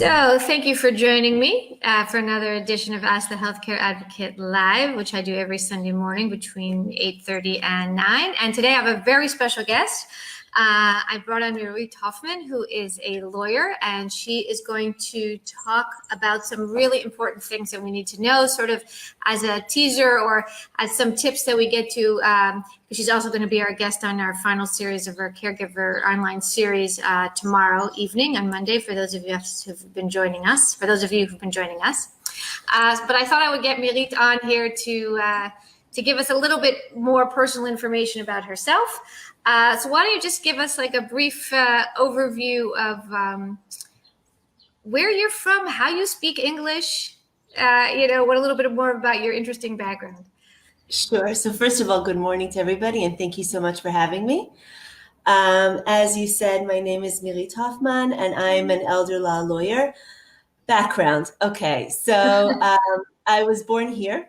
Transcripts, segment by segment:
So, thank you for joining me for another edition of Ask the Healthcare Advocate Live, which I do every Sunday morning between 8:30 and 9. And today I have a very special guest. I brought on Mirit Hoffman, who is a lawyer, and she is going to talk about some really important things that we need to know, sort of as a teaser or as some tips that we get to. She's also going to be our guest on our final series of our Caregiver online series tomorrow evening on Monday, for those of you who've been joining us, But I thought I would get Mirit on here to give us a little bit more personal information about herself. So why don't you just give us like a brief overview of where you're from, how you speak English, what a little bit more about your interesting background. Sure. So first of all, good morning to everybody, and thank you so much for having me. As you said, my name is Mirit Hoffman, and I'm an elder law lawyer. Background. Okay, so I was born here.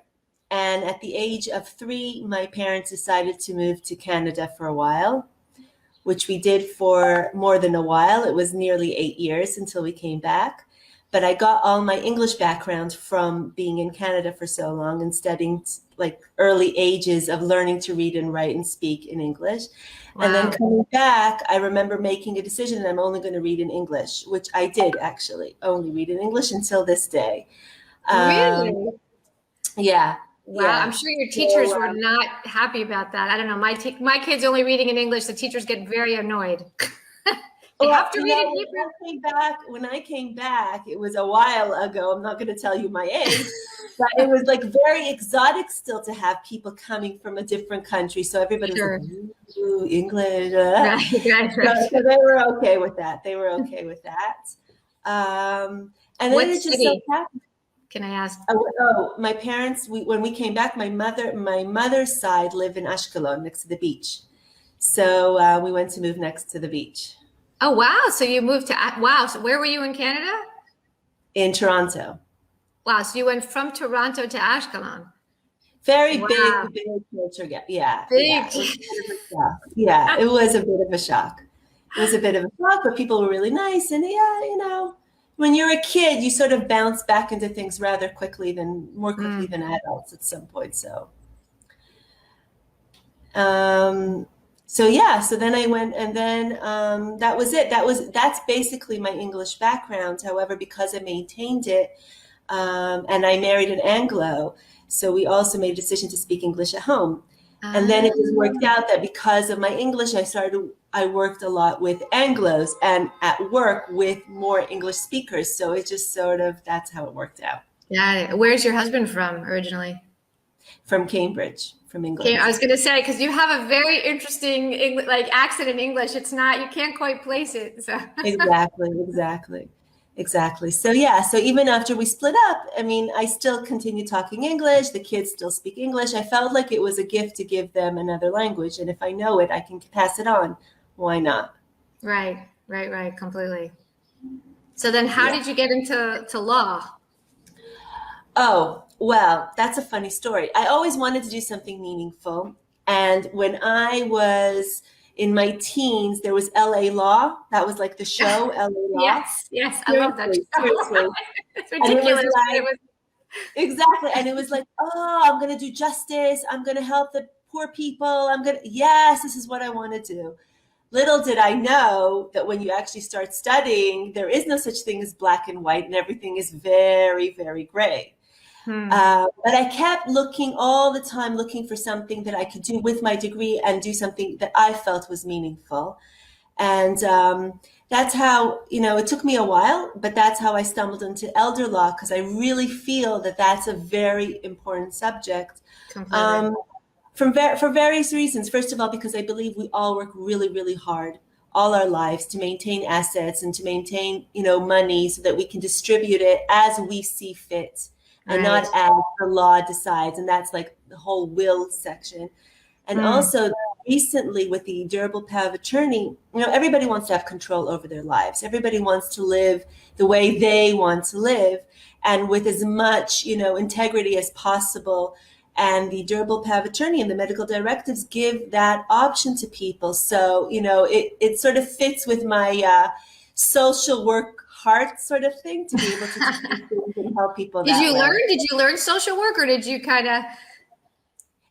And at the age of 3, my parents decided to move to Canada for a while, which we did for more than a while. It was nearly 8 years until we came back. But I got all my English background from being in Canada for so long and studying like early ages of learning to read and write and speak in English. Wow. And then coming back, I remember making a decision that I'm only going to read in English, which I did actually only read in English until this day. Really? Yeah. Wow, yeah. I'm sure your teachers were not happy about that. I don't know. My kids only reading in English. The teachers get very annoyed. They have to read in Hebrew. When I came back, it was a while ago. I'm not going to tell you my age, but it was like very exotic still to have people coming from a different country. So everybody was like, ooh, English. Right. So they were okay with that. And then what it just city? so happened. Can I ask? My parents, when we came back, my mother's side lived in Ashkelon next to the beach. So we went to move next to the beach. Oh, wow. So you moved so where were you in Canada? In Toronto. Wow. So you went from Toronto to Ashkelon. Very big culture gap. Yeah. Big. Yeah, it was a bit of a shock. But people were really nice. And when you're a kid, you sort of bounce back into things rather more quickly than adults at some point. So then I went, and then that was it. That's basically my English background. However, because I maintained it, and I married an Anglo, so we also made a decision to speak English at home. And then it just worked out that because of my English, I worked a lot with Anglos and at work with more English speakers. So it just that's how it worked out. Yeah. Where's your husband from originally? From Cambridge, from England. Okay, I was going to say, because you have a very interesting accent in English. It's not, you can't quite place it. So. Exactly. So even after we split up, I mean, I still continue talking English. The kids still speak English. I felt like it was a gift to give them another language. And if I know it, I can pass it on. Why not? Right. Completely. So then how did you get into law? Oh, well, that's a funny story. I always wanted to do something meaningful. And when I was in my teens, there was LA Law. That was like the show, LA Law. Yes. I love that show. Seriously. It's ridiculous. Exactly. And it was like, I'm going to do justice. I'm going to help the poor people. This is what I want to do. Little did I know that when you actually start studying, there is no such thing as black and white, and everything is very, very gray. But I kept looking all the time, looking for something that I could do with my degree and do something that I felt was meaningful. And that's how, it took me a while, but that's how I stumbled into elder law, because I really feel that that's a very important subject. For various reasons. First of all, because I believe we all work really, really hard all our lives to maintain assets and to maintain, money so that we can distribute it as we see fit. And not as the law decides. And that's like the whole will section. And also recently with the durable power of attorney, everybody wants to have control over their lives. Everybody wants to live the way they want to live and with as much, integrity as possible. And the durable power of attorney and the medical directives give that option to people. So, it sort of fits with my social work heart sort of thing to be able to do things and help people Did that you way. learn? Did you learn social work, or did you kind of?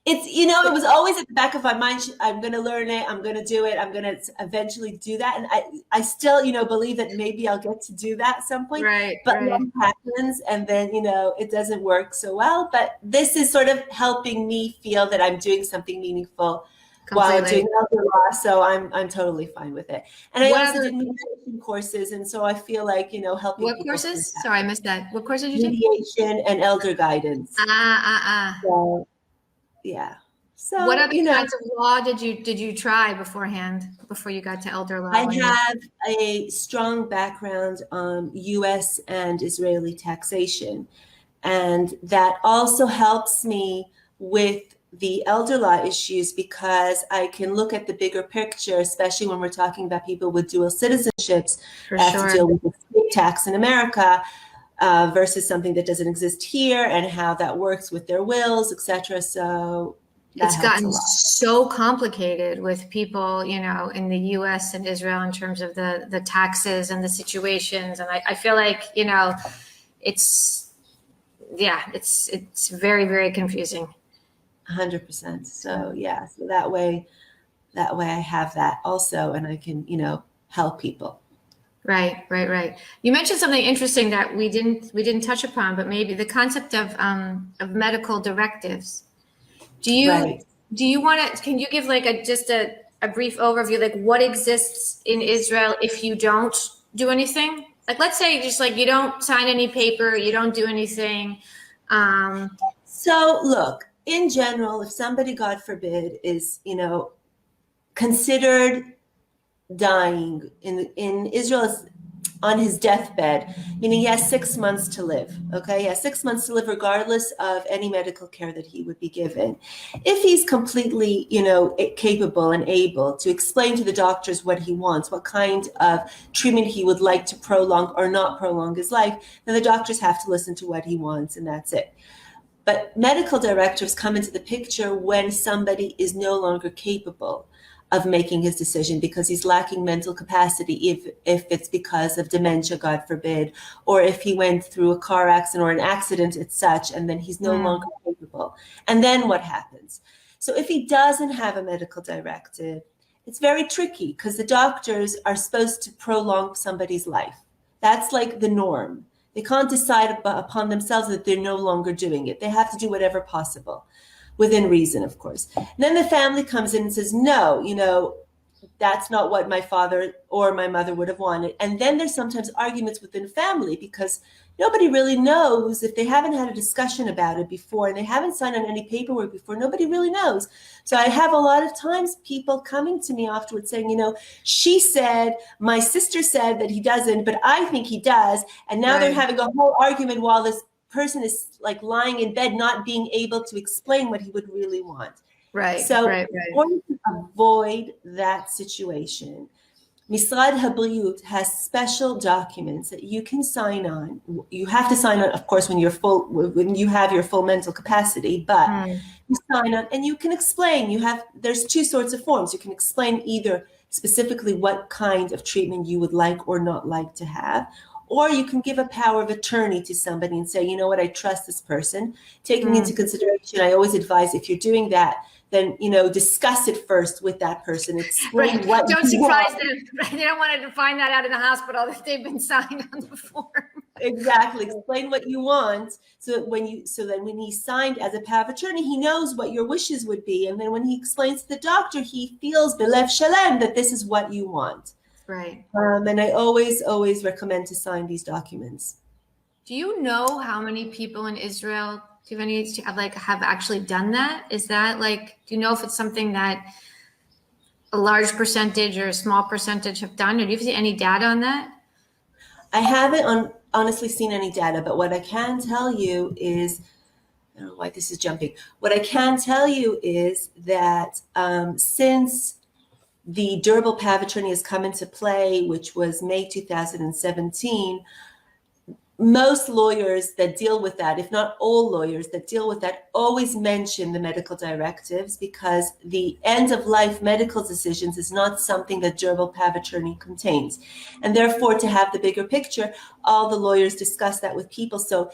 It's, it was always at the back of my mind, I'm going to learn it. I'm going to do it. I'm going to eventually do that. And I still, believe that maybe I'll get to do that at some point. Right, But right. life happens, and then, it doesn't work so well. But this is sort of helping me feel that I'm doing something meaningful while I'm doing elder law. So I'm totally fine with it. And I also did mediation courses. And so I feel like, helping What people. courses? Sorry, I missed that. What courses did you take? Mediation and elder guidance. So, yeah. So, what other kinds of law did you try beforehand, before you got to elder law? I have a strong background on U.S. and Israeli taxation, and that also helps me with the elder law issues because I can look at the bigger picture, especially when we're talking about people with dual citizenships that have to deal with the state tax in America. Versus something that doesn't exist here, and how that works with their wills, etc. So it's gotten so complicated with people, in the U.S. and Israel in terms of the taxes and the situations, and I feel like it's very, very confusing. 100%. So yeah, so that way I have that also, and I can help people. Right. You mentioned something interesting that we didn't touch upon, but maybe the concept of medical directives. Do you want to? Can you give like just a brief overview, like what exists in Israel if you don't do anything? Like, let's say just like you don't sign any paper, you don't do anything. So look, in general, if somebody, God forbid, is considered dying in Israel, is on his deathbed, meaning he has 6 months to live. Okay, he has 6 months to live regardless of any medical care that he would be given. If he's completely, capable and able to explain to the doctors what he wants, what kind of treatment he would like to prolong or not prolong his life, then the doctors have to listen to what he wants, and that's it. But medical directives come into the picture when somebody is no longer capable of making his decision because he's lacking mental capacity, if it's because of dementia, God forbid, or if he went through a car accident or an accident as such, and then he's no longer capable. And then what happens? So if he doesn't have a medical directive, it's very tricky because the doctors are supposed to prolong somebody's life. That's like the norm. They can't decide upon themselves that they're no longer doing it. They have to do whatever possible. Within reason, of course. And then the family comes in and says, no, that's not what my father or my mother would have wanted. And then there's sometimes arguments within family because nobody really knows if they haven't had a discussion about it before and they haven't signed on any paperwork before. Nobody really knows. So I have a lot of times people coming to me afterwards saying, she said, my sister said that he doesn't, but I think he does. And now they're having a whole argument while this person is like lying in bed, not being able to explain what he would really want. So in order to avoid that situation, Misrad Habriyut has special documents that you can sign on. You have to sign on, of course, when you have your full mental capacity, but you sign on and you can explain. There's two sorts of forms. You can explain either specifically what kind of treatment you would like or not like to have, or you can give a power of attorney to somebody and say, you know what, I trust this person. Taking into consideration, I always advise if you're doing that, then, discuss it first with that person. Explain what don't surprise them. They don't want to find that out in the hospital if they've been signed on the form. Exactly. Explain what you want. So then when he's signed as a power of attorney, he knows what your wishes would be. And then when he explains to the doctor, he feels belev shalem that this is what you want. Right. And I always recommend to sign these documents. Do you know how many people in Israel have actually done that? Is that do you know if it's something that a large percentage or a small percentage have done? Or do you see any data on that? I haven't honestly seen any data, but what I can tell you is, I don't know why this is jumping. What I can tell you is that since the durable power of attorney has come into play, which was May 2017, most lawyers that deal with that, if not all lawyers that deal with that, always mention the medical directives, because the end of life medical decisions is not something that durable power of attorney contains. And therefore, to have the bigger picture, all the lawyers discuss that with people. So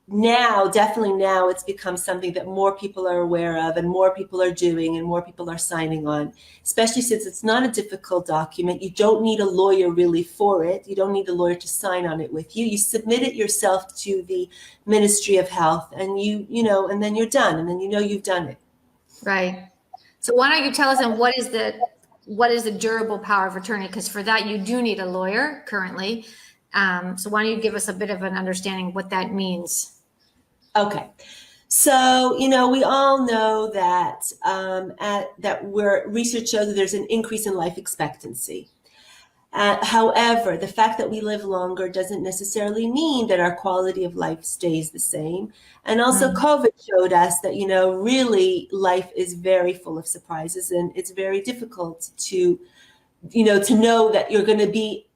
now, definitely now, it's become something that more people are aware of and more people are doing and more people are signing on, especially since it's not a difficult document. You don't need a lawyer really for it. You don't need the lawyer to sign on it with you. You submit it yourself to the Ministry of Health, and and then you're done, and then you've done it. Right. So why don't you tell us then what is the durable power of attorney? Because for that you do need a lawyer currently. So why don't you give us a bit of an understanding what that means? Okay. So, we all know that research shows that there's an increase in life expectancy. However, the fact that we live longer doesn't necessarily mean that our quality of life stays the same. And also COVID showed us that, really life is very full of surprises, and it's very difficult to know that you're going to be